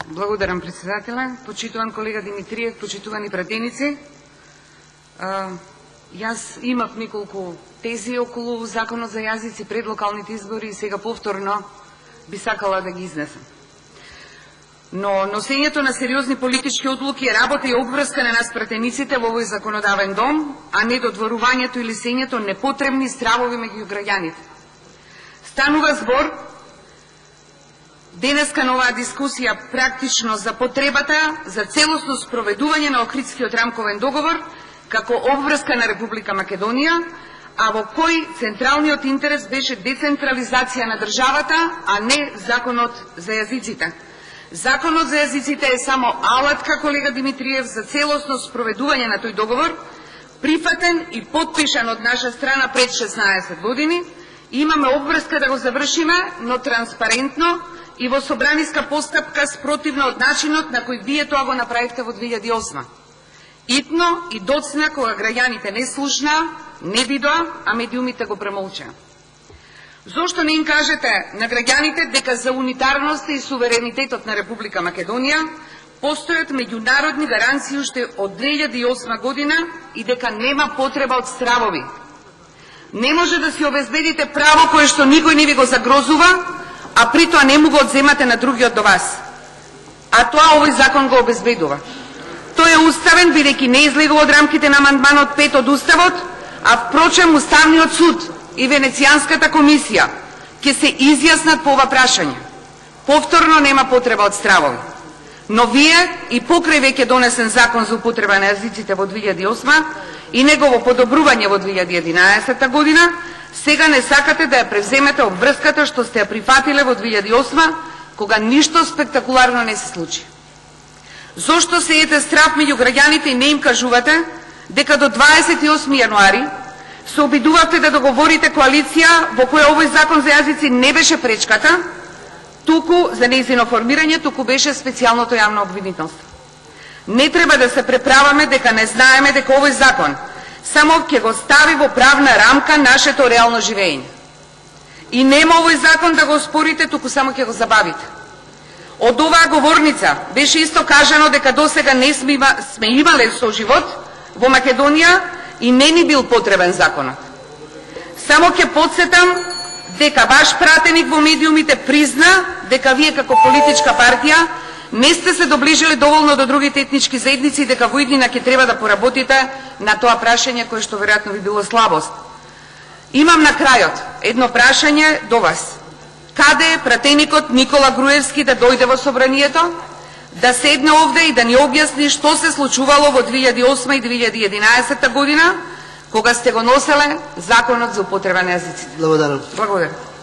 Благодарам, председателе. Почитуван колега Димитриев, почитувани пратеници. Јас имав неколку тези околу Законот за јазици пред локалните избори и сега повторно би сакала да ги изнесам. Но носењето на сериозни политички одлуки е работа и обврска на нас пратениците во овој законодавен дом, а не додворувањето или сењето непотребни стравови меѓу граѓаните. Станува збор денеска на оваа дискусија практично за потребата за целосно спроведување на Охридскиот рамковен договор како обврска на Република Македонија, а во кој централниот интерес беше децентрализација на државата, а не Законот за јазиците. Законот за јазиците е само алатка, колега Димитриев, за целосно спроведување на тој договор, прифатен и подпишан од наша страна пред 16 години. Имаме обврска да го завршиме, но транспарентно и во собраниска постапка спротивно од начинот на кој вие тоа го направивте во 2008. Итно и доцна кога граѓаните не слушнаа, не видоа, а медиумите го премолчаа. Зошто не им кажете на граѓаните дека за унитарноста и суверенитетот на Република Македонија постојат меѓународни гаранции уште од 2008 година и дека нема потреба од стравови? Не може да си обезбедите право кое што никој не ви го загрозува, а при тоа не му го одземате на другиот до вас. А тоа овој закон го обезбедува. Тој е уставен, бидејќи не излегува од рамките на амандманот 5 од Уставот, а впрочем Уставниот суд и Венецијанската комисија ќе се изјаснат по ова прашање. Повторно нема потреба од стравови. Но вие и покрај веќе донесен закон за употреба на јазиците во 2008 и негово подобрување во 2011 година, сега не сакате да ја превземете обврската што сте ја прифатиле во 2008, кога ништо спектакуларно не се случи. Зошто сеете страв меѓу граѓаните и не им кажувате дека до 28 јануари се обидувавте да договорите коалиција во која овој закон за јазици не беше пречката, туку за нејзино формирање, туку беше специјалното јавно обвинителство. Не треба да се преправаме дека не знаеме дека овој закон само ќе го стави во правна рамка нашето реално живење. И нема овој закон да го оспорите, туку само ќе го забавите. Од оваа говорница беше исто кажано дека досега не сме имале соживот во Македонија и не ни бил потребен законот. Само ќе подсетам дека ваш пратеник во медиумите призна дека вие како политичка партија не сте се доближили доволно до другите етнички заедници и дека во иднина ќе треба да поработите на тоа прашање кое што веројатно ви било слабост. Имам на крајот едно прашање до вас. Каде е пратеникот Никола Груевски да дојде во собранието, да седне овде и да ни објасни што се случувало во 2008 и 2011 година, кога сте го носеле Законот за употреба на јазиците? Благодарам. Благодарам.